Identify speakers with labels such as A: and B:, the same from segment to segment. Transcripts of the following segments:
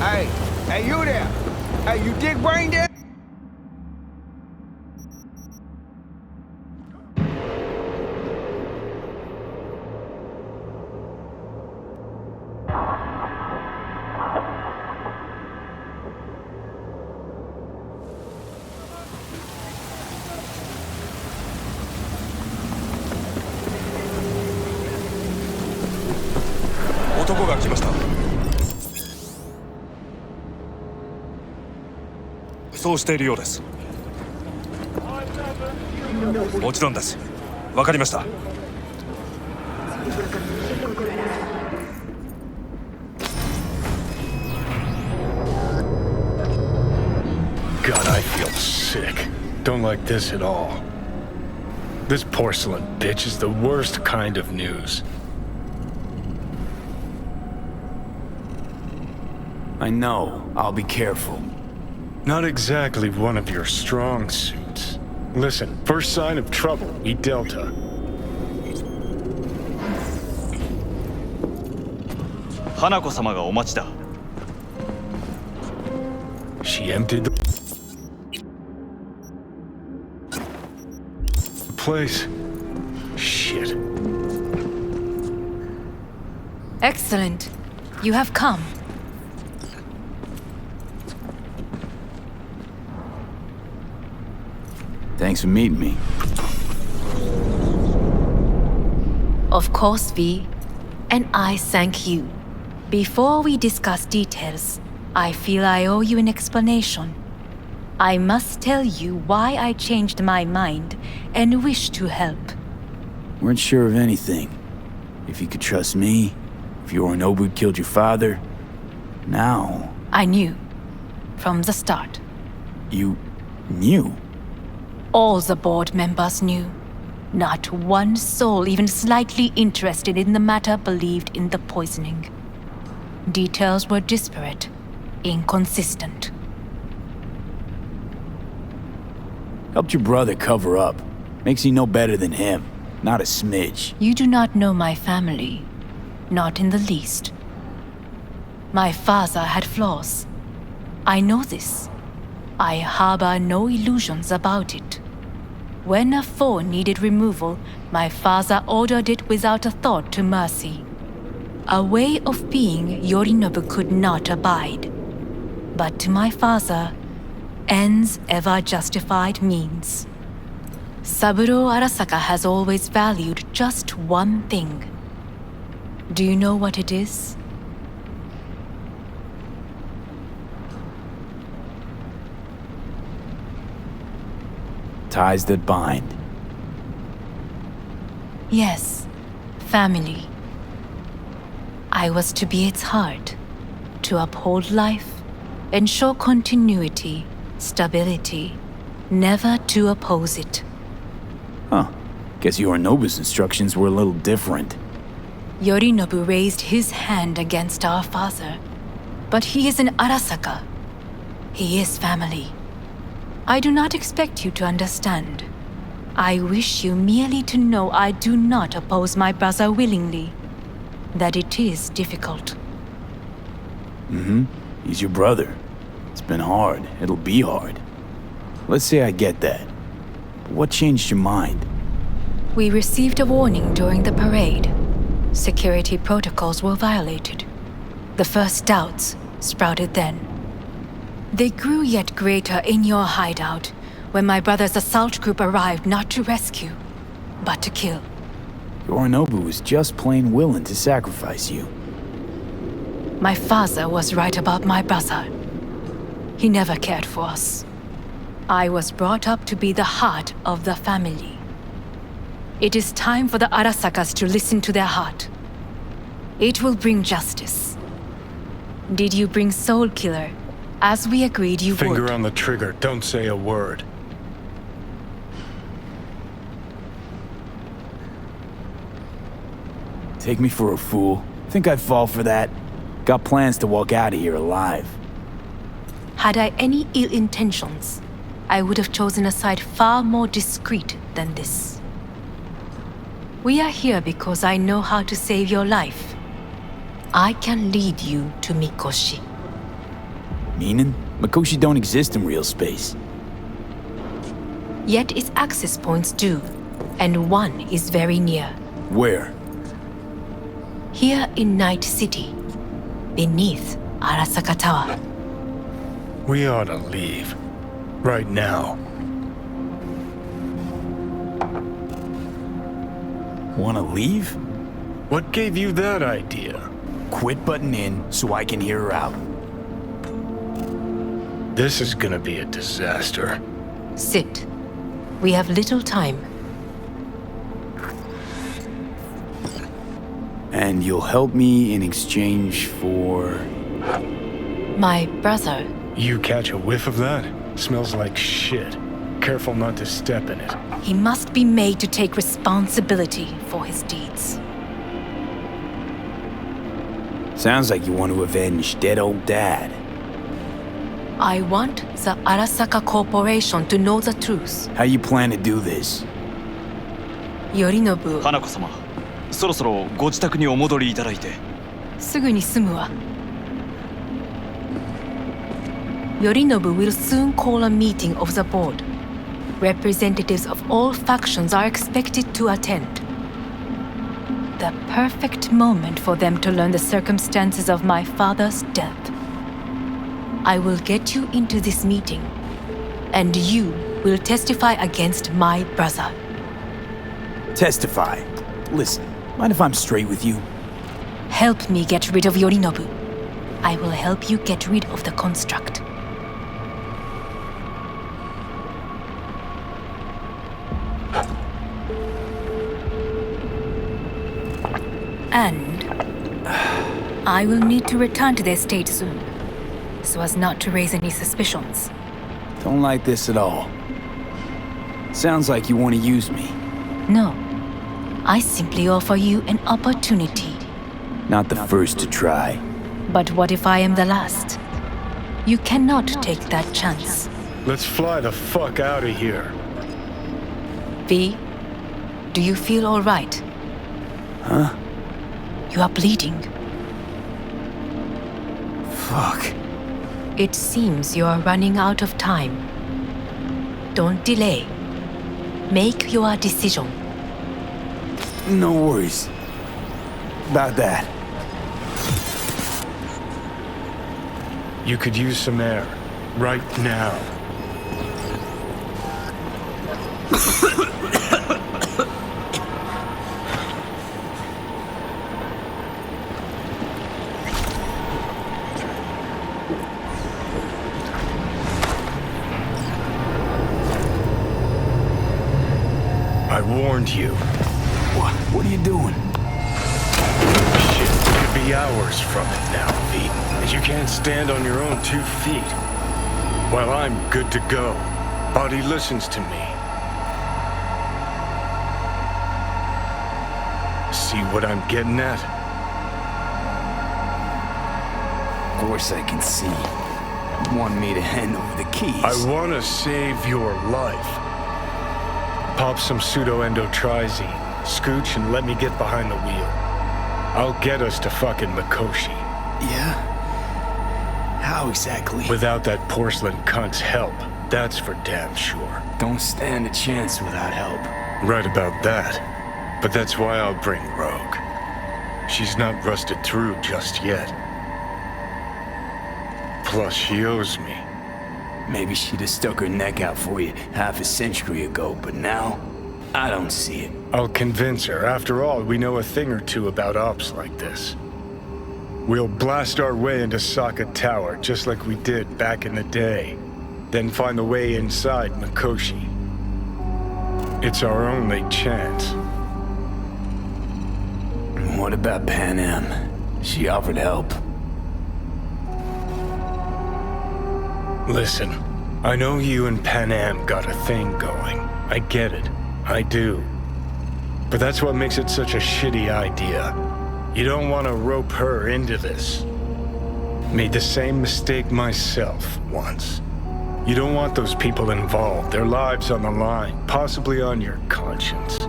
A: Hey, you there? Hey, you dig brain there?
B: God, I feel sick. Don't like this at all. This porcelain bitch is the worst kind of news.
C: I know. I'll be careful.
B: Not exactly one of your strong suits. Listen, first sign of trouble, eat Delta.
D: Hanako-sama ga omachi da.
B: She emptied the place. Shit.
E: Excellent. You have come.
C: Thanks for meeting me.
E: Of course, V. And I thank you. Before we discuss details, I feel I owe you an explanation. I must tell you why I changed my mind and wish to help.
C: Weren't sure of anything. If you could trust me, if Yorinobu killed your father. Now...
E: I knew. From the start.
C: You... knew?
E: All the board members knew. Not one soul even slightly interested in the matter believed in the poisoning. Details were disparate, inconsistent.
C: Helped your brother cover up. Makes you no better than him. Not a smidge.
E: You do not know my family. Not in the least. My father had flaws. I know this. I harbor no illusions about it. When a foe needed removal, my father ordered it without a thought to mercy. A way of being Yorinobu could not abide. But to my father, ends ever justified means. Saburo Arasaka has always valued just one thing. Do you know what it is?
C: Ties that bind.
E: Yes, family. I was to be its heart, to uphold life, ensure continuity, stability, never to oppose it.
C: Huh. Guess Yorinobu's instructions were a little different.
E: Yorinobu raised his hand against our father, but he is an Arasaka. He is family. I do not expect you to understand. I wish you merely to know I do not oppose my brother willingly. That it is difficult.
C: He's your brother. It's been hard. It'll be hard. Let's say I get that. What changed your mind?
E: We received a warning during the parade. Security protocols were violated. The first doubts sprouted then. They grew yet greater in your hideout when my brother's assault group arrived not to rescue, but to kill.
C: Yorinobu was just plain willing to sacrifice you.
E: My father was right about my brother. He never cared for us. I was brought up to be the heart of the family. It is time for the Arasakas to listen to their heart. It will bring justice. Did you bring Soul Killer, as we agreed you would?
B: Finger on the trigger, don't say a word.
C: Take me for a fool. Think I'd fall for that? Got plans to walk out of here alive.
E: Had I any ill intentions, I would have chosen a side far more discreet than this. We are here because I know how to save your life. I can lead you to Mikoshi.
C: Meaning? Mikoshi don't exist in real space.
E: Yet its access points do, and one is very near.
C: Where?
E: Here in Night City, beneath Arasaka Tower.
B: We ought to leave. Right now.
C: Wanna leave?
B: What gave you that idea?
C: Quit butting in so I can hear her out.
B: This is gonna be a disaster.
E: Sit. We have little time.
C: And you'll help me in exchange for...
E: My brother.
B: You catch a whiff of that? Smells like shit. Careful not to step in it.
E: He must be made to take responsibility for his deeds.
C: Sounds like you want to avenge dead old dad.
E: I want the Arasaka Corporation to know the truth.
C: How you plan to do this?
E: Yorinobu,
D: 花子様、そろそろご自宅にお戻りいただいて。
E: すぐに済むわ。Yorinobu will soon call a meeting of the board. Representatives of all factions are expected to attend. The perfect moment for them to learn the circumstances of my father's death. I will get you into this meeting, and you will testify against my brother.
C: Testify. Listen, mind if I'm straight with you?
E: Help me get rid of Yorinobu. I will help you get rid of the construct. And I will need to return to the estate soon, so as not to raise any suspicions.
C: Don't like this at all. Sounds like you want to use me.
E: No, I simply offer you an opportunity.
C: Not the first to try.
E: But what if I am the last? You cannot take that chance.
B: Let's fly the fuck out of here.
E: V, do you feel all right?
C: Huh?
E: You are bleeding.
C: Fuck.
E: It seems you are running out of time. Don't delay. Make your decision.
C: No worries. About that.
B: You could use some air. Right now. I warned you.
C: What are you doing?
B: Shit, could be hours from it now, V. And you can't stand on your own 2 feet. Well, I'm good to go. Body listens to me. See what I'm getting at?
C: Of course I can see. You want me to hand over the keys.
B: I want to save your life. Pop some pseudo-endotrizine, scooch, and let me get behind the wheel. I'll get us to fucking Mikoshi.
C: Yeah? How exactly?
B: Without that porcelain cunt's help, that's for damn sure.
C: Don't stand a chance without help.
B: Right about that. But that's why I'll bring Rogue. She's not rusted through just yet. Plus, she owes me.
C: Maybe she'd have stuck her neck out for you half a century ago, but now, I don't see it.
B: I'll convince her. After all, we know a thing or two about ops like this. We'll blast our way into Saka Tower, just like we did back in the day. Then find the way inside Mikoshi. It's our only chance.
C: What about Pan Am? She offered help.
B: Listen, I know you and Pan Am got a thing going. I get it. I do. But that's what makes it such a shitty idea. You don't want to rope her into this. Made the same mistake myself once. You don't want those people involved, their lives on the line, possibly on your conscience.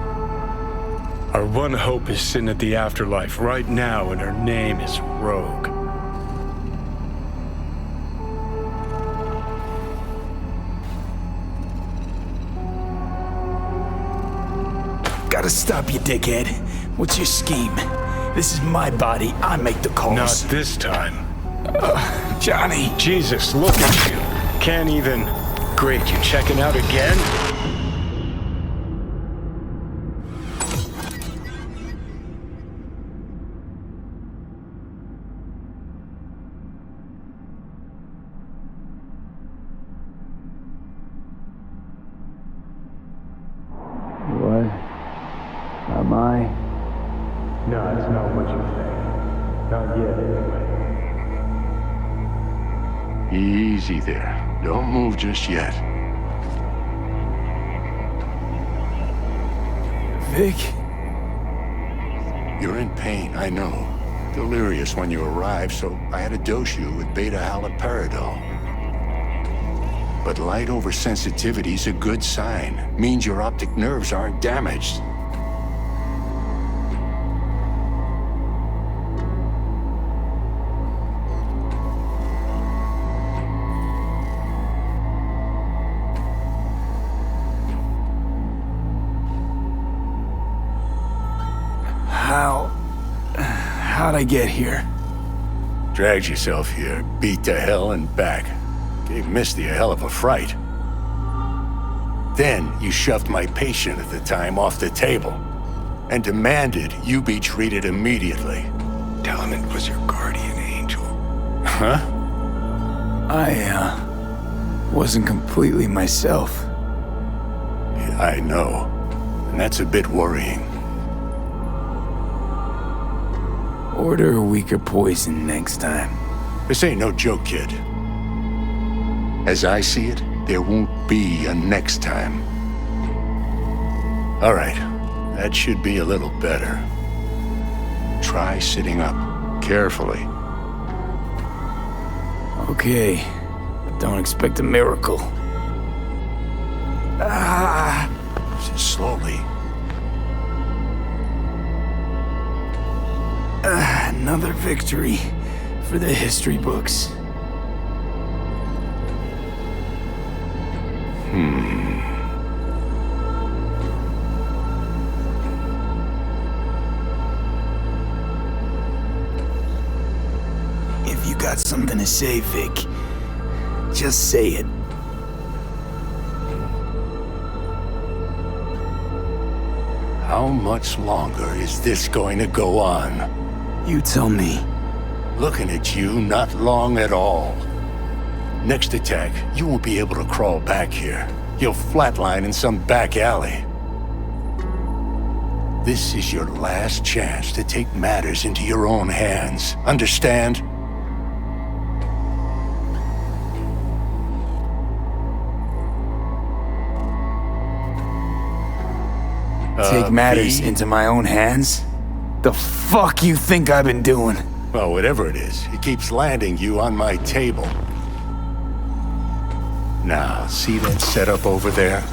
B: Our one hope is sitting at the afterlife right now, and her name is Rogue.
C: gotta stop you, dickhead. What's your scheme? This is my body. I make the calls.
B: Not this time.
C: Johnny.
B: Jesus, look at you. Can't even... Great, you checking out again?
C: What? Am I?
B: No, it's not what you think. Not yet, anyway.
F: Easy there. Don't move just yet.
C: Vic?
F: You're in pain, I know. Delirious when you arrived, so I had to dose you with beta-haloperidol. But light oversensitivity's a good sign. Means your optic nerves aren't damaged.
C: How'd I get here?
F: Dragged yourself here, beat to hell and back. Gave Misty a hell of a fright. Then you shoved my patient at the time off the table and demanded you be treated immediately.
B: Tell him it was your guardian angel.
F: Huh?
C: I, wasn't completely myself.
F: Yeah, I know. And that's a bit worrying.
C: Order a weaker poison next time.
F: This ain't no joke, kid. As I see it, there won't be a next time. All right, that should be a little better. Try sitting up, carefully.
C: Okay, but don't expect a miracle.
F: Just slowly.
C: Another victory for the history books. If you got something to say, Vic, just say it.
F: How much longer is this going to go on?
C: You tell me.
F: Looking at you, not long at all. Next attack, you won't be able to crawl back here. You'll flatline in some back alley. This is your last chance to take matters into your own hands. Understand?
C: Take matters
F: V?
C: into my own hands? The fuck you think I've been doing?
F: Well, whatever it is, it keeps landing you on my table. Now, see that setup over there?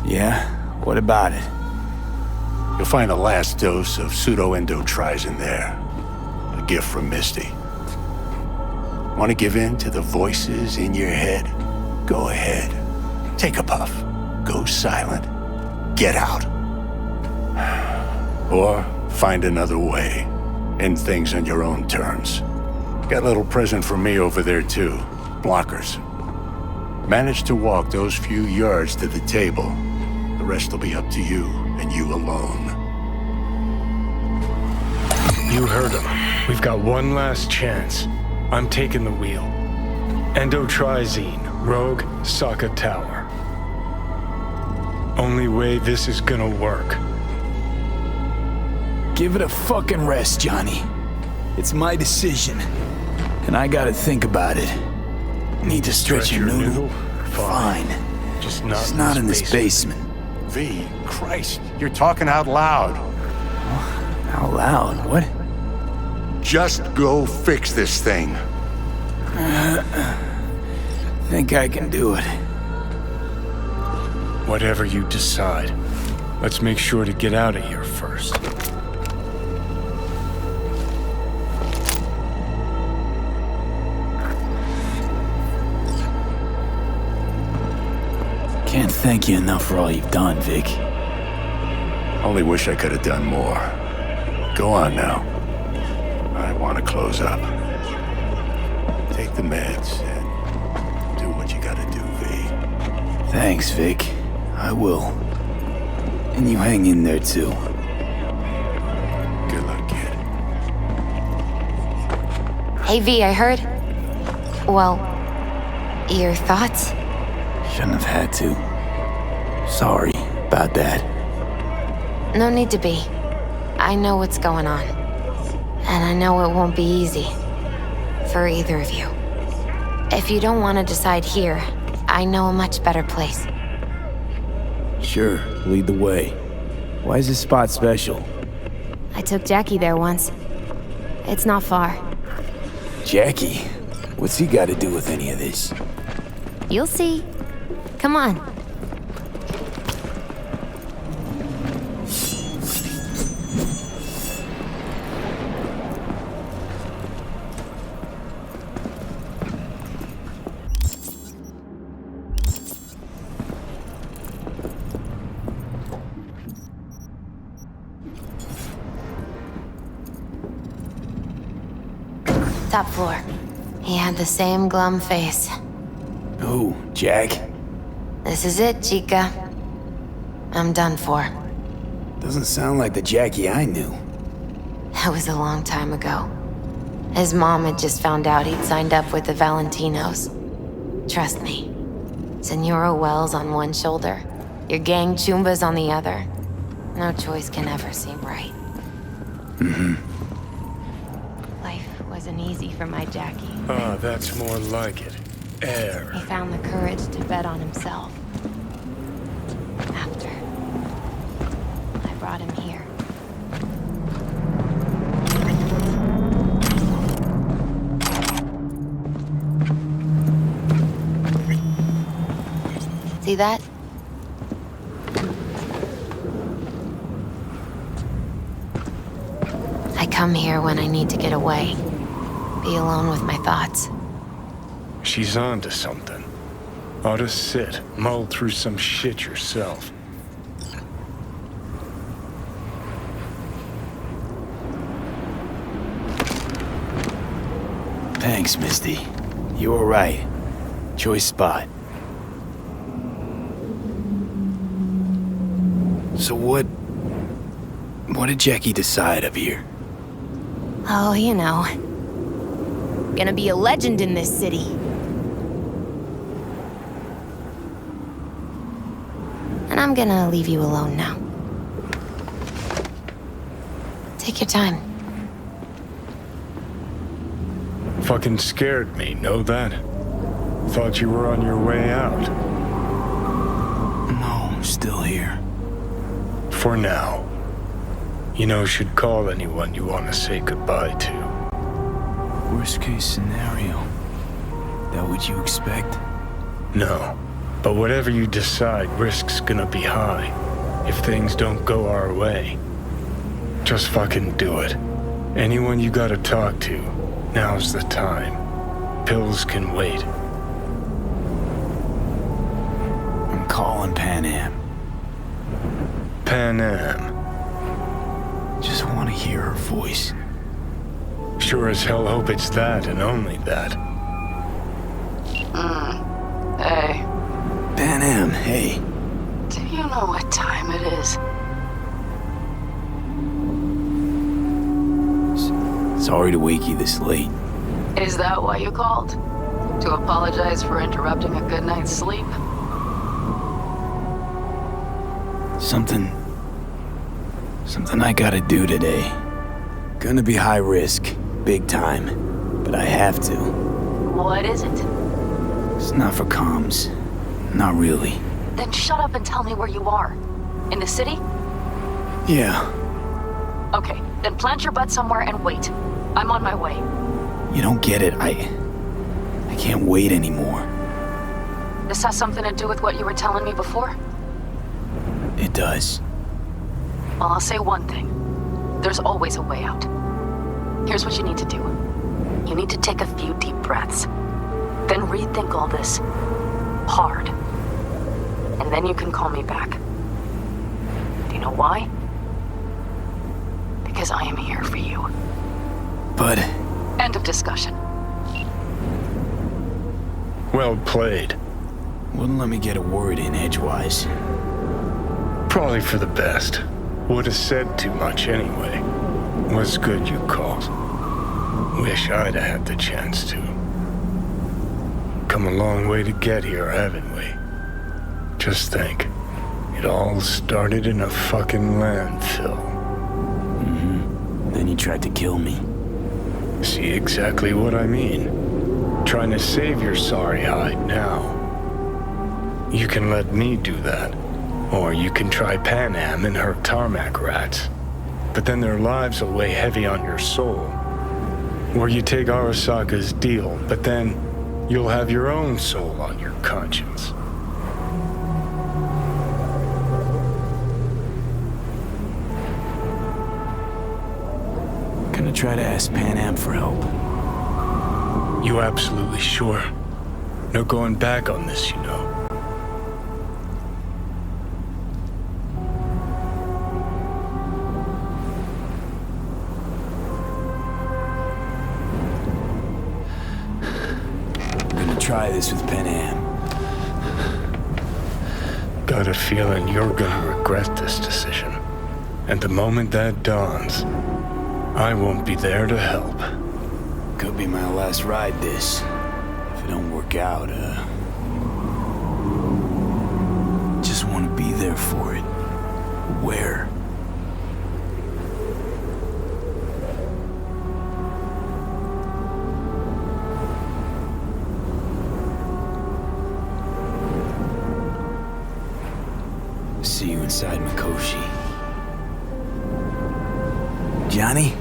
C: Yeah? What about it?
F: You'll find a last dose of pseudo-endotrizin there. A gift from Misty. Want to give in to the voices in your head? Go ahead. Take a puff. Go silent. Get out. Or find another way. End things on your own terms. Got a little present for me over there too. Blockers. Manage to walk those few yards to the table. The rest will be up to you and you alone.
B: You heard him. We've got one last chance. I'm taking the wheel. Endotrizine, Rogue, Sokka Tower. Only way this is gonna work.
C: Give it a fucking rest, Johnny. It's my decision. And I gotta think about it. Need to stretch your noodle? Fine.
B: Just
C: It's not in this basement.
F: V, Christ, you're talking out loud.
C: Out loud? What?
F: Just go fix this thing.
C: Think I can do it.
B: Whatever you decide. Let's make sure to get out of here first.
C: Can't thank you enough for all you've done, Vic.
F: Only wish I could have done more. Go on now. I want to close up. Take the meds and do what you gotta do, V.
C: Thanks, Vic. I will. And you hang in there, too.
F: Good luck, kid.
G: Hey, V, I heard. Well, your thoughts?
C: Shouldn't have had to. Sorry about that.
G: No need to be. I know what's going on. And I know it won't be easy. For either of you. If you don't want to decide here, I know a much better place.
C: Sure, lead the way. Why is this spot special?
G: I took Jackie there once. It's not far.
C: Jackie? What's he got to do with any of this?
G: You'll see. Come on. Top floor. He had the same glum face.
C: Who, Jack?
G: This is it, Chica. I'm done for.
C: Doesn't sound like the Jackie I knew.
G: That was a long time ago. His mom had just found out he'd signed up with the Valentinos. Trust me. Senora Wells on one shoulder, your gang Chumbas on the other. No choice can ever seem right. Life wasn't easy for my Jackie.
B: Ah, that's more like it. Air.
G: He found the courage to bet on himself. After I brought him here. See that? I come here when I need to get away. Be alone with my thoughts.
B: She's on to something. Ought to sit, mull through some shit yourself.
C: Thanks, Misty. You were right. Choice spot. So what did Jackie decide up here?
G: Oh, you know. Gonna be a legend in this city. And I'm gonna leave you alone now. Take your time.
B: Fucking scared me, know that? Thought you were on your way out.
C: No, still here.
B: For now. You know, should call anyone you want to say goodbye to.
C: Worst case scenario. That what you expect?
B: No. But whatever you decide, risk's gonna be high. If things don't go our way. Just fucking do it. Anyone you gotta talk to, now's the time. Pills can wait.
C: I'm calling Pan Am.
B: Pan Am.
C: Just want to hear her voice.
B: Sure as hell hope it's that and only that.
H: Hey,
C: Pan Am, hey.
H: do you know what time it is?
C: Sorry to wake you this late.
H: Is that why you called? To apologize for interrupting a good night's sleep?
C: Something I gotta do today. Gonna be high risk, big time, but I have to.
H: What is it?
C: It's not for comms. Not really.
H: Then shut up and tell me where you are. In the city?
C: Yeah,
H: Okay, then plant your butt somewhere and wait. I'm on my way.
C: you don't get it. I can't wait anymore.
H: This has something to do with what you were telling me before?
C: It does.
H: Well, I'll say one thing. There's always a way out. Here's what you need to do. You need to take a few deep breaths. Then rethink all this. Hard. And then you can call me back. Do you know why? Because I am here for you.
C: But
H: End of discussion.
B: Well played.
C: wouldn't let me get a word in edgewise.
B: Probably for the best. Would have said too much anyway. Was good you called. Wish I'd have had the chance to. Come a long way to get here, haven't we? Just think. It all started in a fucking landfill.
C: Then you tried to kill me.
B: See exactly what I mean. Trying to save your sorry hide now. You can let me do that. Or you can try Pan Am and her tarmac rats. But then their lives will weigh heavy on your soul. Or you take Arasaka's deal, but then you'll have your own soul on your conscience.
C: Gonna try to ask Pan Am for help.
B: You absolutely sure? No going back on this, you know.
C: Gonna try this with Pan Am.
B: Got a feeling you're gonna regret this decision. And the moment that dawns, I won't be there to help.
C: Could be my last ride this. If it don't work out, just want to be there for it. Where? See you inside Mikoshi. Johnny?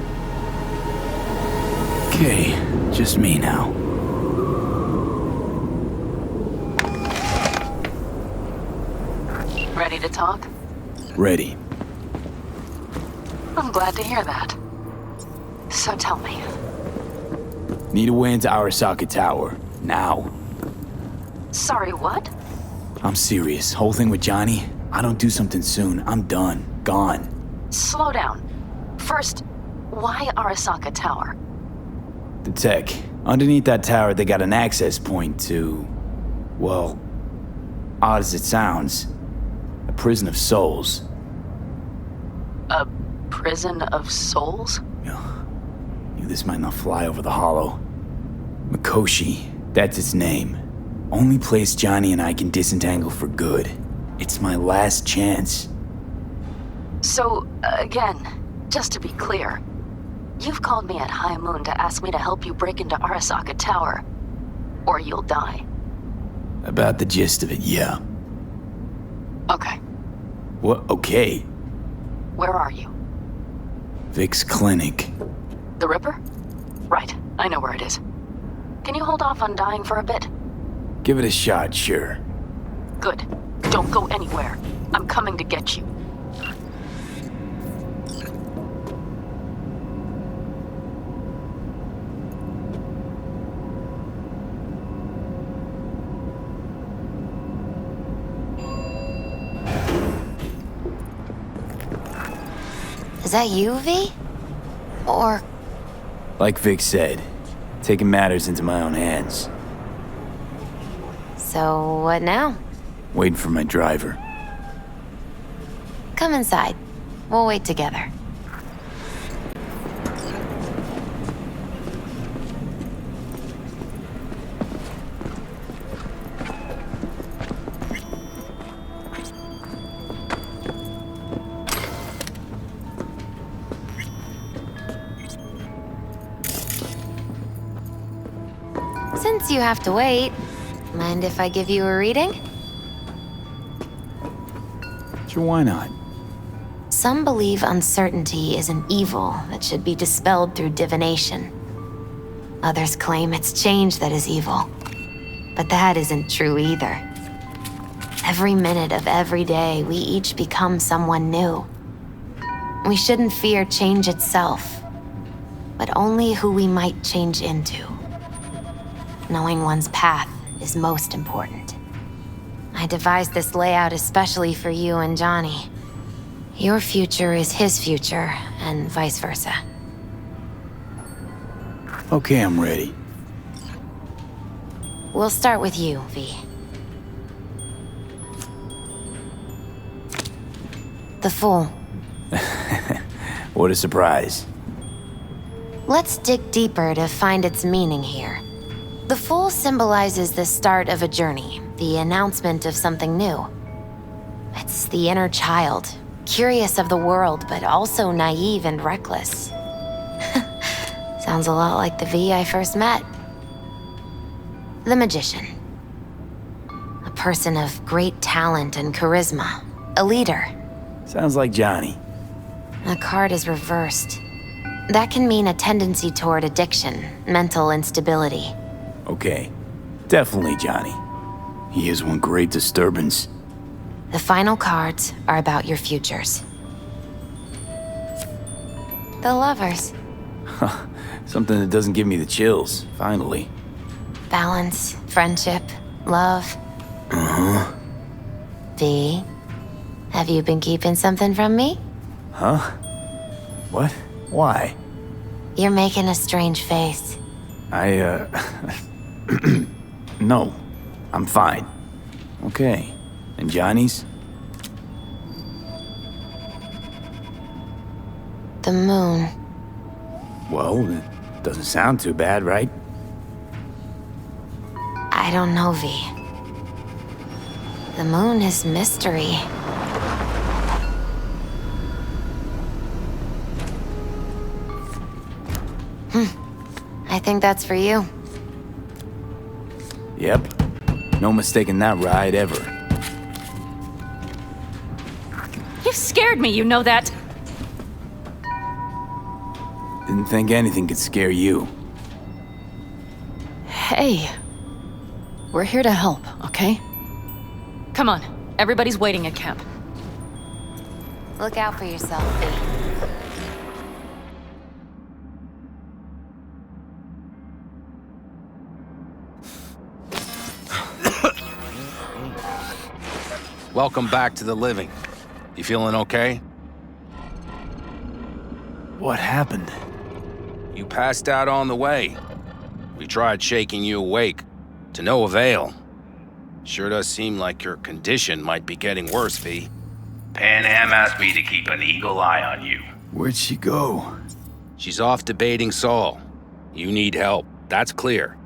C: Okay, just me now.
H: Ready to talk?
C: Ready.
H: I'm glad to hear that. So tell me.
C: Need a way into Arasaka Tower. Now.
H: Sorry, what?
C: I'm serious. Whole thing with Johnny, I don't do something soon, I'm done. Gone.
H: Slow down. First, why Arasaka Tower?
C: The tech. Underneath that tower, they got an access point to... well, odd as it sounds, a prison of souls.
H: A prison of souls?
C: Knew this might not fly over the hollow. Mikoshi, that's its name. Only place Johnny and I can disentangle for good. It's my last chance.
H: So, again, just to be clear, you've called me at high moon to ask me to help you break into Arasaka Tower, or you'll die.
C: About the gist of it, yeah.
H: Okay,
C: What? Okay.
H: where are you?
C: Vic's clinic.
H: The Ripper? Right, I know where it is. Can you hold off on dying for a bit?
C: Give it a shot, sure.
H: Good. Don't go anywhere. I'm coming to get you.
G: Is that you, V? Or...
C: Like Vic said, taking matters into my own hands.
G: so what now?
C: Waiting for my driver.
G: Come inside. We'll wait together. Since you have to wait, mind if I give you a reading?
C: Sure, why not?
G: Some believe uncertainty is an evil that should be dispelled through divination. Others claim it's change that is evil. But that isn't true either. Every minute of every day, we each become someone new. We shouldn't fear change itself, but only who we might change into. Knowing one's path is most important. I devised this layout especially for you and Johnny. Your future is his future, and vice versa.
C: Okay, I'm ready.
G: We'll start with you, V. The Fool.
C: What a surprise.
G: Let's dig deeper to find its meaning here. The Fool symbolizes the start of a journey, the announcement of something new. It's the inner child, curious of the world, but also naive and reckless. Sounds a lot like the V I first met. The Magician. A person of great talent and charisma. A leader.
C: Sounds like Johnny.
G: The card is reversed. That can mean a tendency toward addiction, mental instability.
C: Okay, definitely Johnny. He is one great disturbance.
G: The final cards are about your futures. The Lovers.
C: Something that doesn't give me the chills, finally.
G: Balance, friendship, love.
C: Uh-huh.
G: V, have you been keeping something from me?
C: Huh? What? Why?
G: You're making a strange face.
C: No, I'm fine. Okay, and Johnny's?
G: The moon.
C: Well, it doesn't sound too bad, right?
G: I don't know, V. The moon is mystery. I think that's for you.
C: Yep. No mistaking that ride ever.
E: You've scared me, you know that.
C: Didn't think anything could scare you.
H: Hey. We're here to help, okay?
E: Come on, everybody's waiting at camp.
G: Look out for yourself, V.
I: Welcome back to the living. You feeling okay?
C: What happened?
I: You passed out on the way. We tried shaking you awake, to no avail. Sure does seem like your condition might be getting worse, V. Pan Am asked me to keep an eagle eye on you.
C: Where'd she go?
I: She's off debating Saul. You need help, that's clear.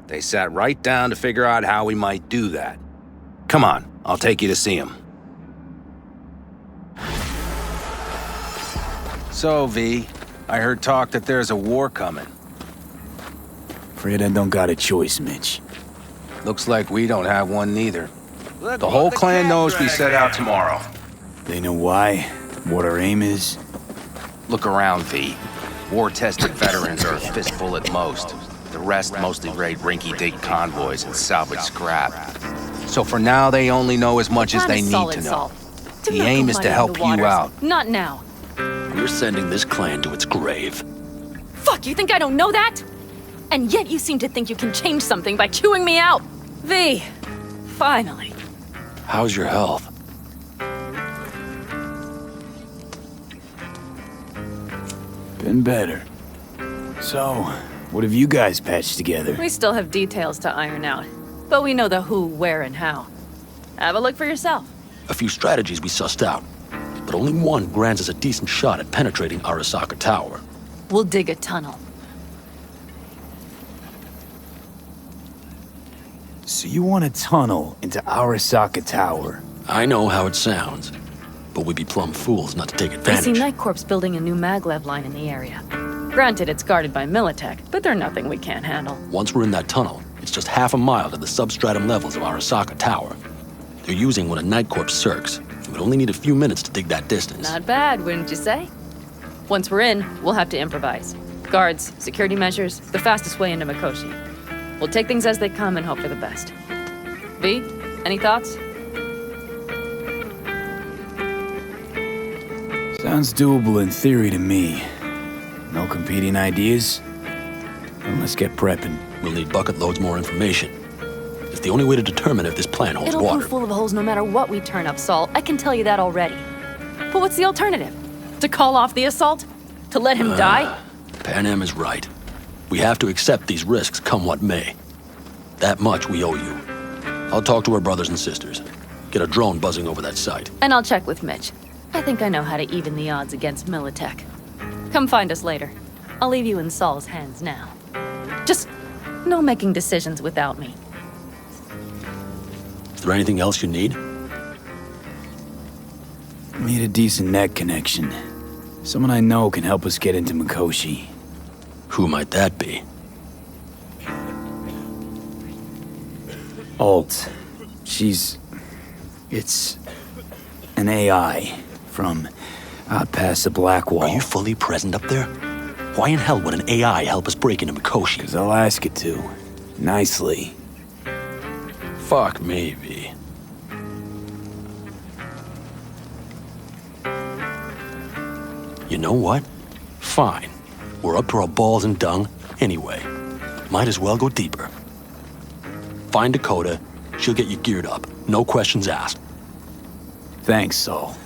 I: They sat right down to figure out how we might do that. Come on, I'll take you to see him. So, V, I heard talk that there's a war coming.
C: Afraid I don't got a choice, Mitch.
I: Looks like we don't have one neither. The whole clan knows we set out tomorrow.
C: They know why, what our aim is.
I: Look around, V. War-tested veterans are a fistful at most. The rest mostly raid rinky-dink convoys and salvage scrap. So for now, they only know as much as they need to know. The aim is to help you out.
E: Not now.
J: We're sending this clan to its grave.
E: Fuck, you think I don't know that? And yet you seem to think you can change something by chewing me out. V, finally.
J: How's your health?
C: Been better. So, what have you guys patched together?
E: We still have details to iron out, but we know the who, where, and how. Have a look for yourself.
J: A few strategies we sussed out, but only one grants us a decent shot at penetrating Arasaka Tower.
E: We'll dig a tunnel.
C: So you want a tunnel into Arasaka Tower?
J: I know how it sounds, but we'd be plumb fools not to take
E: I
J: advantage.
E: see Night Corp's building a new maglev line in the area. Granted, it's guarded by Militech, but they're nothing we can't handle.
J: Once we're in that tunnel, it's just half a mile to the substratum levels of Arasaka Tower. They're using one of Night Corp's circs. We'd only need a few minutes to dig that distance.
E: Not bad, wouldn't you say? Once we're in, we'll have to improvise. Guards, security measures, the fastest way into Mikoshi. We'll take things as they come and hope for the best. V, any thoughts?
C: Sounds doable in theory to me. No competing ideas? Then let's get prepping.
J: We'll need bucket loads more information. It's the only way to determine if this plan holds
E: It'll
J: water.
E: prove full of holes no matter what we turn up, Saul. I can tell you that already.
H: But what's the alternative? To call off the assault? To let him die?
J: Pan Am is right. We have to accept these risks come what may. That much we owe you. I'll talk to our brothers and sisters. Get a drone buzzing over that site.
H: And I'll check with Mitch. I think I know how to even the odds against Militech. Come find us later. I'll leave you in Saul's hands now. Just no making decisions without me.
J: Is there anything else you need?
C: Need a decent net connection. Someone I know can help us get into Mikoshi.
J: Who might that be?
C: Alt. It's an AI from out past the Black Wall.
J: Are you fully present up there? Why in hell would an AI help us break into Mikoshi?
C: 'Cause I'll ask it to. Nicely.
J: Fuck me, V. You know what? Fine. We're up to our balls in dung anyway. Might as well go deeper. Find Dakota. She'll get you geared up. No questions asked.
C: Thanks, Saul.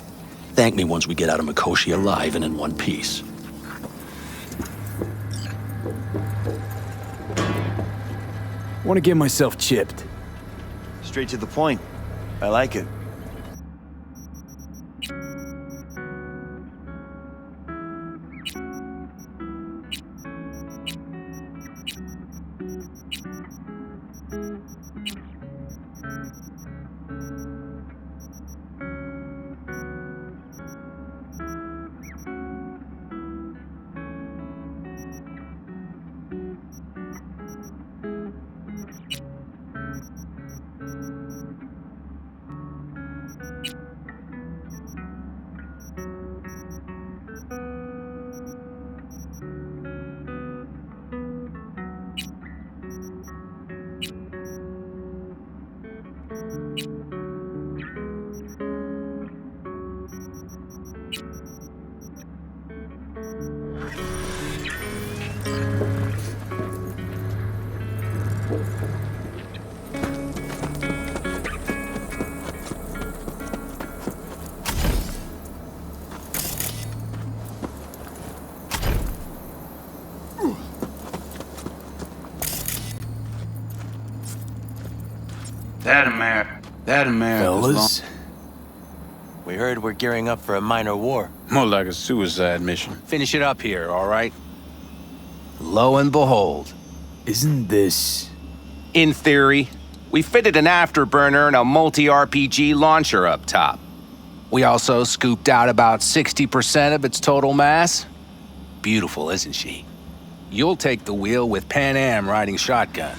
J: Thank me once we get out of Mikoshi alive and in one piece.
C: Want to get myself chipped.
K: Straight to the point. I like it.
L: That America's
C: Fellas?
L: We heard we're gearing up for a minor war.
M: More like a suicide mission.
I: Finish it up here, all right? Lo and behold.
C: Isn't this...
I: In theory, we fitted an afterburner and a multi-RPG launcher up top. We also scooped out about 60% of its total mass. Beautiful, isn't she? You'll take the wheel with Pan Am riding shotgun.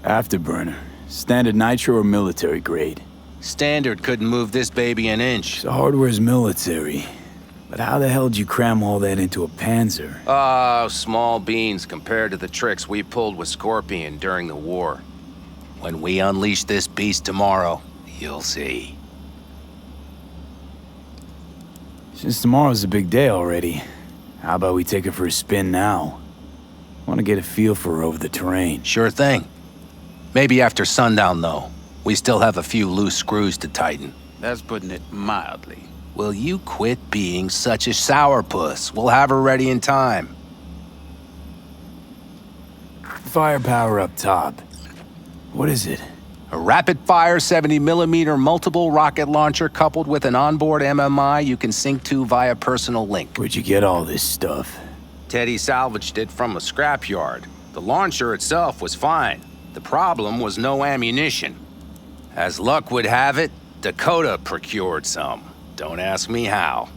C: Afterburner. Standard nitro or military grade?
I: Standard couldn't move this baby an inch.
C: So hardware's military. But how the hell did you cram all that into a Panzer?
I: Oh, small beans compared to the tricks we pulled with Scorpion during the war. When we unleash this beast tomorrow, you'll see.
C: Since tomorrow's a big day already, how about we take her for a spin now? Want to get a feel for her over the terrain.
I: Sure thing. Maybe after sundown, though. We still have a few loose screws to tighten.
M: That's putting it mildly.
I: Will you quit being such a sourpuss? We'll have her ready in time.
C: Firepower up top. What is it?
I: A rapid-fire 70mm multiple rocket launcher coupled with an onboard MMI you can sync to via personal link.
C: Where'd you get all this stuff?
I: Teddy salvaged it from a scrapyard. The launcher itself was fine. The problem was no ammunition. As luck would have it, Dakota procured some. Don't ask me how.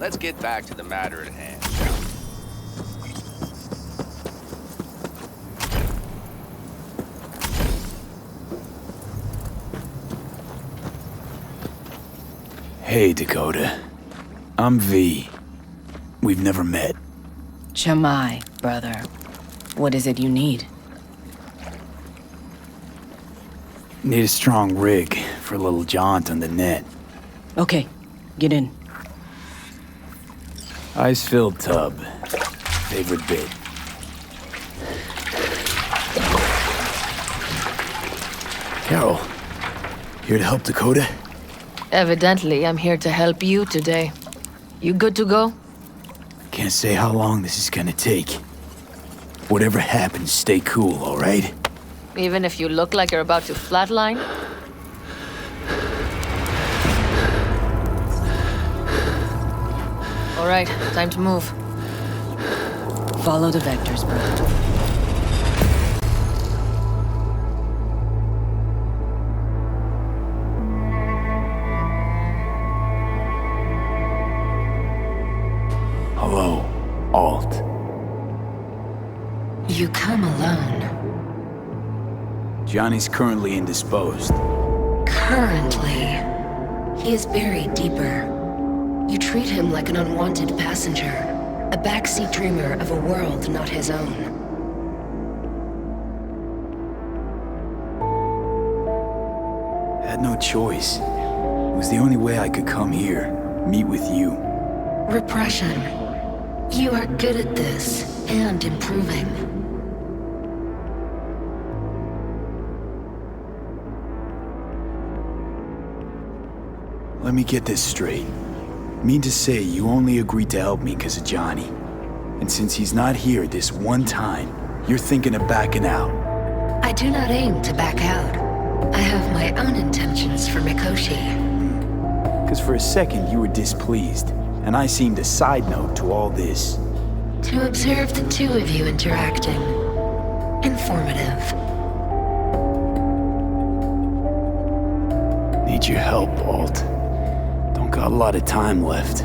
I: Let's get back to the matter at hand, shall we?
C: Hey, Dakota. I'm V. We've never met.
E: Chamai, brother. What is it you need?
C: Need a strong rig for a little jaunt on the net.
E: Okay, get in.
C: Ice-filled tub. Favorite bit. Carol, here to help Dakota?
H: Evidently, I'm here to help you today. You good to go?
C: Can't say how long this is gonna take. Whatever happens, stay cool, alright?
H: Even if you look like you're about to flatline? Alright, time to move.
N: Follow the vectors, bro.
C: Hello, Alt.
O: You come alone.
C: Johnny's currently indisposed.
O: Currently. He is buried deeper. You treat him like an unwanted passenger, a backseat dreamer of a world not his own.
C: Had no choice. It was the only way I could come here, meet with you.
O: Repression. You are good at this, and improving.
C: Let me get this straight. Mean to say you only agreed to help me because of Johnny. And since he's not here this one time, you're thinking of backing out.
O: I do not aim to back out. I have my own intentions for Mikoshi.
C: Because for a second you were displeased, and I seemed a side note to all this.
O: To observe the two of you interacting. Informative.
C: Need your help, Alt. Don't got a lot of time left.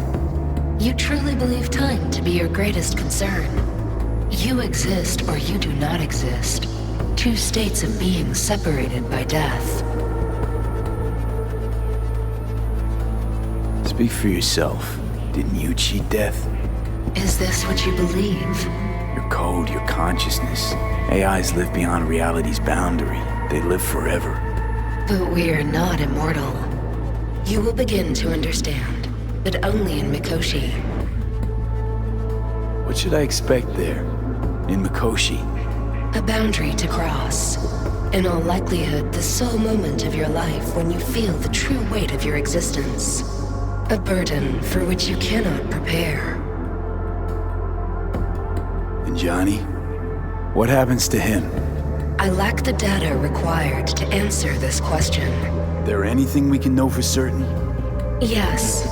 O: You truly believe time to be your greatest concern. You exist or you do not exist. Two states of being separated by death.
C: Speak for yourself. Didn't you cheat death?
O: Is this what you believe?
C: Your code, your consciousness. AIs live beyond reality's boundary. They live forever.
O: But we are not immortal. You will begin to understand, but only in Mikoshi.
C: What should I expect there? In Mikoshi?
O: A boundary to cross. In all likelihood, the sole moment of your life when you feel the true weight of your existence. A burden for which you cannot prepare.
C: And Johnny? What happens to him?
O: I lack the data required to answer this question.
C: There anything we can know for certain?
O: Yes.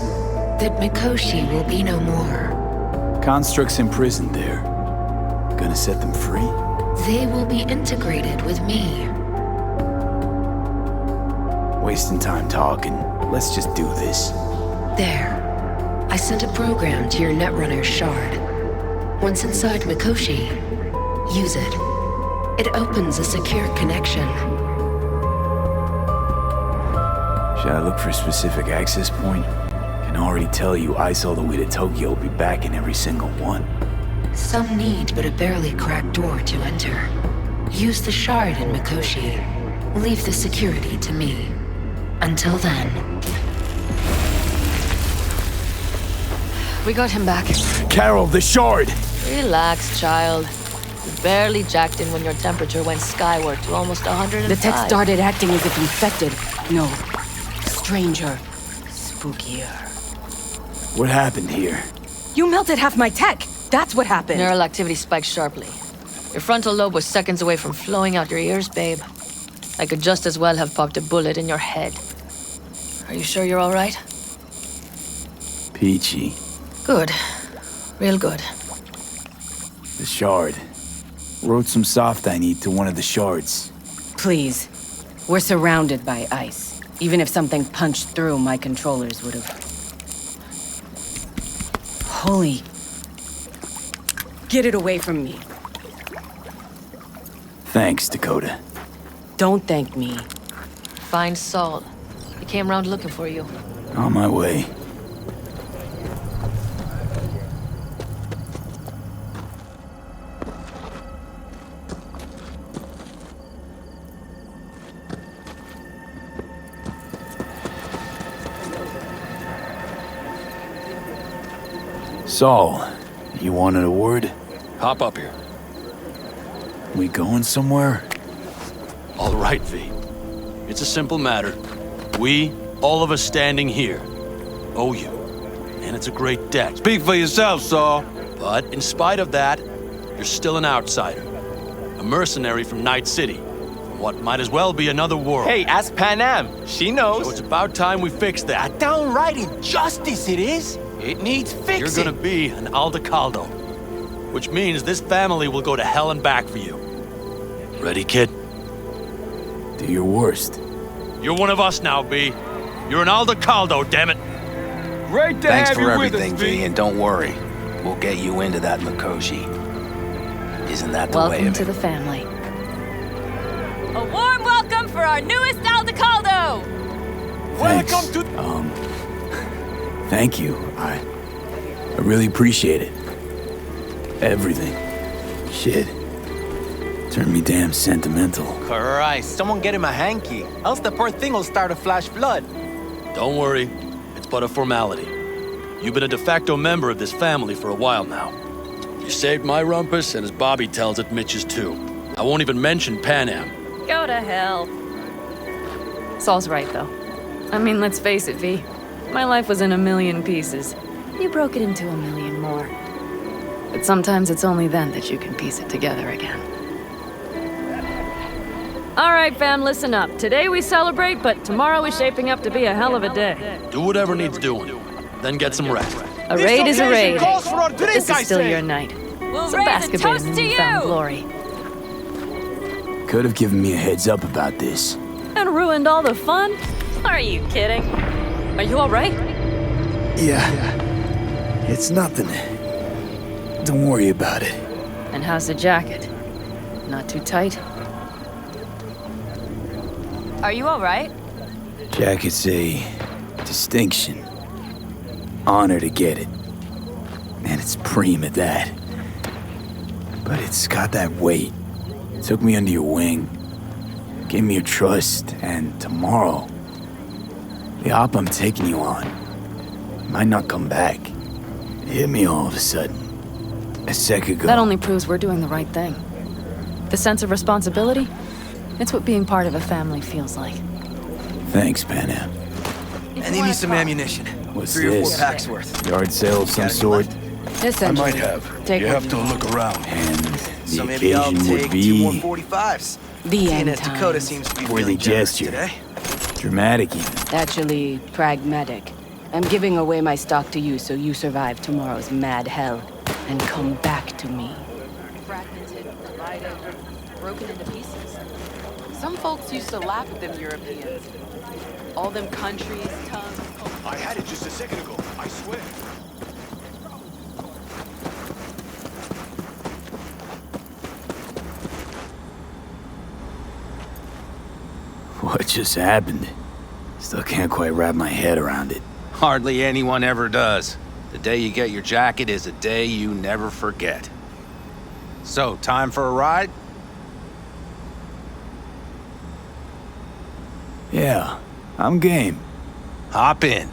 O: That Mikoshi will be no more.
C: Constructs imprisoned there. Gonna set them free?
O: They will be integrated with me.
C: Wasting time talking. Let's just do this.
O: There. I sent a program to your Netrunner's shard. Once inside Mikoshi, use it. It opens a secure connection.
C: Should I look for a specific access point? Can already tell you ice all the way to Tokyo will be back in every single one.
O: Some need but a barely cracked door to enter. Use the shard in Mikoshi. Leave the security to me. Until then.
H: We got him back.
C: Carol, the shard!
H: Relax, child. You barely jacked in when your temperature went skyward to almost 105.
N: The tech started acting as if infected. No. Stranger. Spookier.
C: What happened here?
N: You melted half my tech! That's what happened!
H: Neural activity spiked sharply. Your frontal lobe was seconds away from flowing out your ears, babe. I could just as well have popped a bullet in your head. Are you sure you're all right?
C: Peachy.
H: Good. Real good.
C: The shard. Wrote some soft I need to one of the shards.
N: Please. We're surrounded by ice. Even if something punched through, my controllers would have... Holy... Get it away from me.
C: Thanks, Dakota.
N: Don't thank me.
H: Find Saul. He came round looking for you.
C: On my way. Saul, you wanted a word?
J: Hop up here.
C: We going somewhere?
J: All right, V. It's a simple matter. We, all of us standing here, owe you. And it's a great debt.
K: Speak for yourself, Saul.
J: But in spite of that, you're still an outsider. A mercenary from Night City. From what might as well be another world.
L: Hey, ask Panam. She knows.
J: So it's about time we fix that.
L: A downright injustice it is. It needs fixing.
J: You're gonna be an Aldecaldo. Which means this family will go to hell and back for you. Ready, kid?
C: Do your worst.
J: You're one of us now, B. You're an Aldecaldo, damn it.
A: Great to
I: Thanks
A: have
I: for
A: you
I: everything,
A: with us,
I: V, and don't worry. We'll get you into that Mikoshi. Isn't that the way
E: Welcome
I: of
E: to
I: it?
E: the family.
P: A warm welcome for our newest Aldecaldo!
C: Thanks. Thank you. I really appreciate it. Everything. Shit. Turned me damn sentimental.
L: Christ, someone get him a hanky. Else the poor thing will start to flash blood.
J: Don't worry. It's but a formality. You've been a de facto member of this family for a while now. You saved my rumpus, and as Bobby tells it, Mitch's too. I won't even mention Panam.
P: Go to hell. Saul's right, though. I mean, let's face it, V. My life was in a million pieces. You broke it into a million more. But sometimes it's only then that you can piece it together again. All right, fam, listen up. Today we celebrate, but tomorrow is shaping up to be a hell of a day.
J: Do whatever needs doing, then get some rest.
P: A raid is a raid. This is still your night. So bask a bit in the newfound glory.
C: Could have given me a heads up about this.
P: And ruined all the fun? Are you kidding? Are you all right?
C: Yeah. It's nothing. Don't worry about it.
P: And how's the jacket? Not too tight? Are you all right?
C: Jacket's a distinction. Honor to get it. And it's preem at that. But it's got that weight. Took me under your wing. Gave me your trust. And tomorrow, the op I'm taking you on might not come back. It hit me all of a sudden. A sec ago.
P: That only proves we're doing the right thing. The sense of responsibility? It's what being part of a family feels like.
C: Thanks, Panam.
L: I need me some ammunition.
C: What's
L: 3 or 4
C: this?
L: packs worth.
C: Yard sale of some sort?
P: I
B: might have.
P: Take
B: you
P: one.
B: have to look around.
C: And the
L: So maybe I'll
C: occasion would
L: take
C: be
L: 2 more 45s.
P: The
L: Seeing
P: end
L: as Dakota
P: times.
L: seems to be
C: worthy
L: feeling generous
C: gesture.
L: today.
C: Dramatic even.
N: Actually, pragmatic. I'm giving away my stock to you so you survive tomorrow's mad hell and come back to me.
H: Fragmented, divided, broken into pieces. Some folks used to laugh at them Europeans. All them countries, tongues.
F: I had it just a second ago, I swear.
C: What just happened? Still can't quite wrap my head around it.
I: Hardly anyone ever does. The day you get your jacket is a day you never forget. So, time for a ride?
C: Yeah, I'm game.
I: Hop in.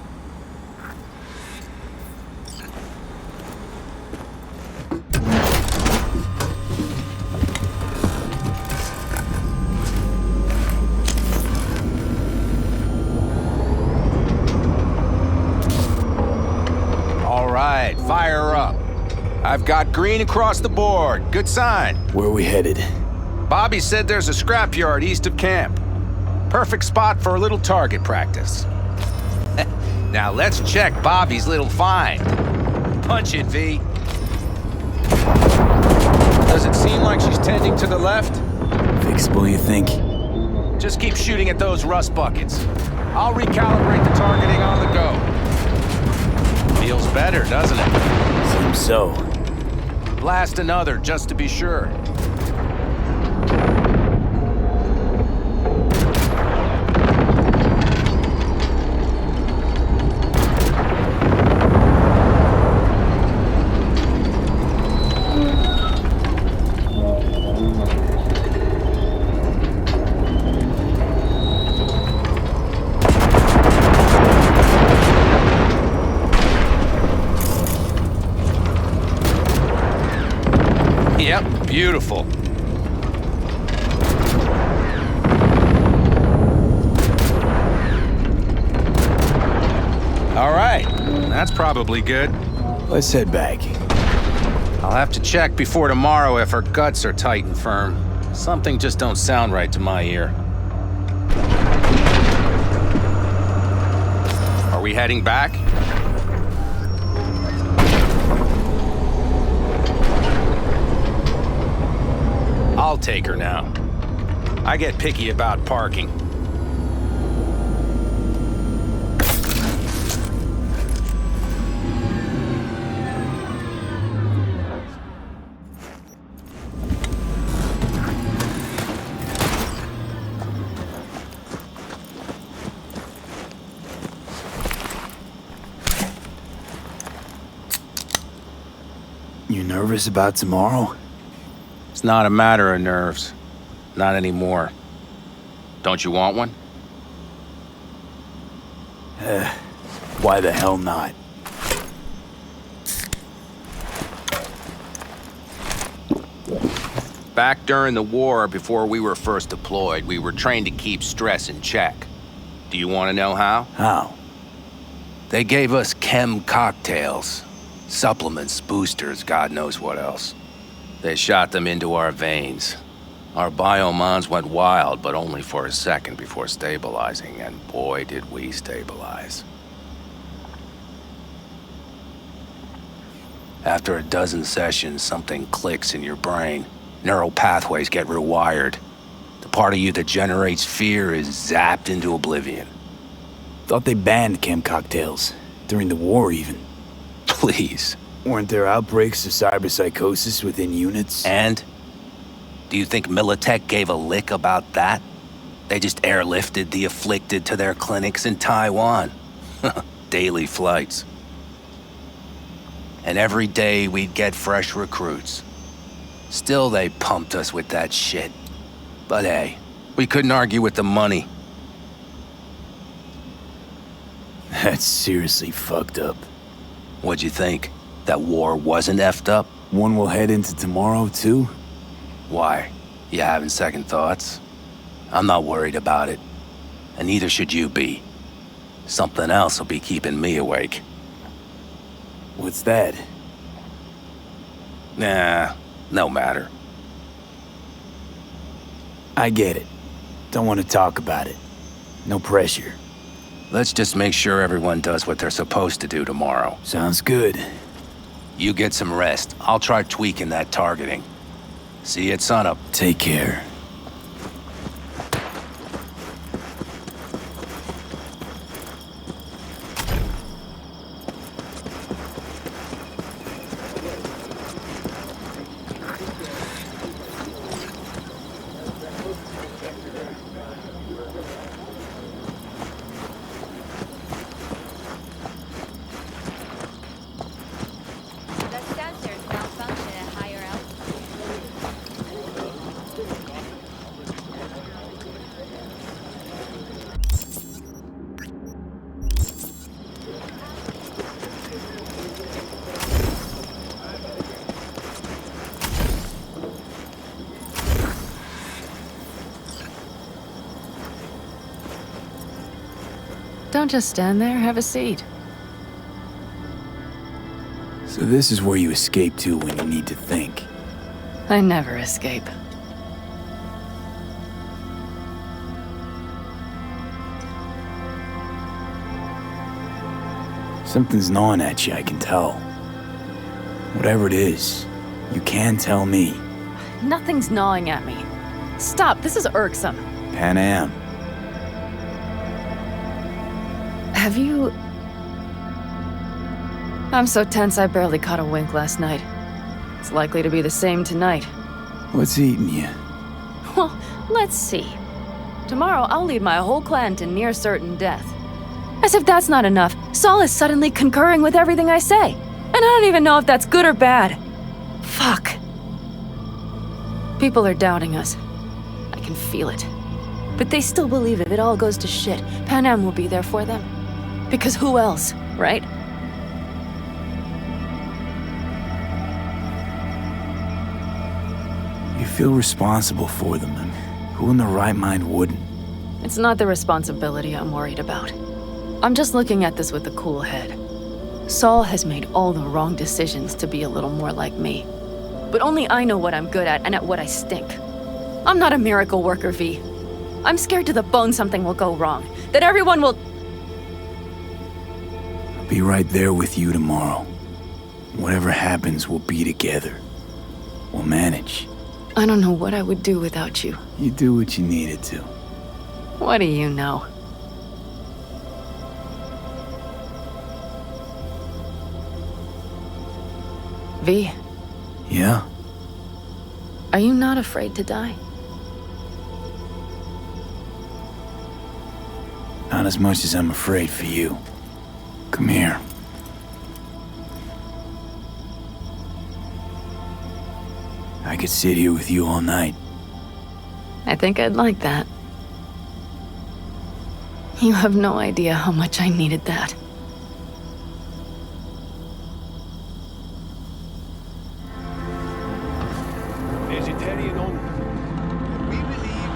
I: All right, fire up. I've got green across the board. Good sign.
C: Where are we headed?
I: Bobby said there's a scrapyard east of camp. Perfect spot for a little target practice. Now let's check Bobby's little find. Punch it, V. Does it seem like she's tending to the left?
C: Fixable, you think?
I: Just keep shooting at those rust buckets. I'll recalibrate the targeting on the go. Feels better, doesn't it?
C: Seems so.
I: Blast another, just to be sure. Yep, beautiful. That's probably good.
C: Let's head back.
I: I'll have to check before tomorrow if her guts are tight and firm. Something just don't sound right to my ear. Are we heading back? I'll take her now. I get picky about parking.
C: You nervous about tomorrow?
I: It's not a matter of nerves. Not anymore. Don't you want one?
C: Why the hell not?
I: Back during the war, before we were first deployed, we were trained to keep stress in check. Do you want to know how?
C: How?
I: They gave us chem cocktails. Supplements, boosters, God knows what else. They shot them into our veins. Our biomons went wild, but only for a second before stabilizing, and boy did we stabilize. After a dozen sessions, something clicks in your brain. Neural pathways get rewired. The part of you that generates fear is zapped into oblivion.
C: Thought they banned chem cocktails. During the war, even.
I: Please.
C: Weren't there outbreaks of cyberpsychosis within units?
I: And? Do you think Militech gave a lick about that? They just airlifted the afflicted to their clinics in Taiwan. Daily flights. And every day we'd get fresh recruits. Still they pumped us with that shit. But hey, we couldn't argue with the money.
C: That's seriously fucked up.
I: What'd you think? That war wasn't effed up?
C: One will head into tomorrow, too?
I: Why? You having second thoughts? I'm not worried about it. And neither should you be. Something else will be keeping me awake.
C: What's that?
I: Nah, no matter.
C: I get it. Don't want to talk about it. No pressure.
I: Let's just make sure everyone does what they're supposed to do tomorrow.
C: Sounds good.
I: You get some rest. I'll try tweaking that targeting. See you at sunup.
C: Take care.
P: Don't just stand there, have a seat.
C: So this is where you escape to when you need to think.
P: I never escape.
C: Something's gnawing at you, I can tell. Whatever it is, you can tell me.
P: Nothing's gnawing at me. Stop, this is irksome.
C: Pan Am.
P: Have you... I'm so tense I barely caught a wink last night. It's likely to be the same tonight.
C: What's eating you?
P: Well, let's see. Tomorrow I'll lead my whole clan to near certain death. As if that's not enough, Saul is suddenly concurring with everything I say. And I don't even know if that's good or bad. Fuck. People are doubting us. I can feel it. But they still believe if it all goes to shit, Pan Am will be there for them. Because who else, right?
C: You feel responsible for them, and who in their right mind wouldn't?
P: It's not the responsibility I'm worried about. I'm just looking at this with a cool head. Saul has made all the wrong decisions to be a little more like me. But only I know what I'm good at and at what I stink. I'm not a miracle worker, V. I'm scared to the bone something will go wrong. That everyone will...
C: I'll be right there with you tomorrow. Whatever happens, we'll be together. We'll manage.
P: I don't know what I would do without you.
C: You do what you needed to.
P: What do you know? V.
C: Yeah?
P: Are you not afraid to die?
C: Not as much as I'm afraid for you. Come here. I could sit here with you all night.
P: I think I'd like that. You have no idea how much I needed that.
F: Vegetarian only. We believe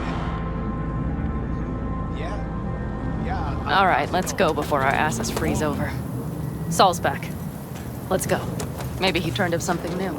F: in... Yeah.
P: All right, let's go before our asses freeze over. Saul's back. Let's go. Maybe he turned up something new.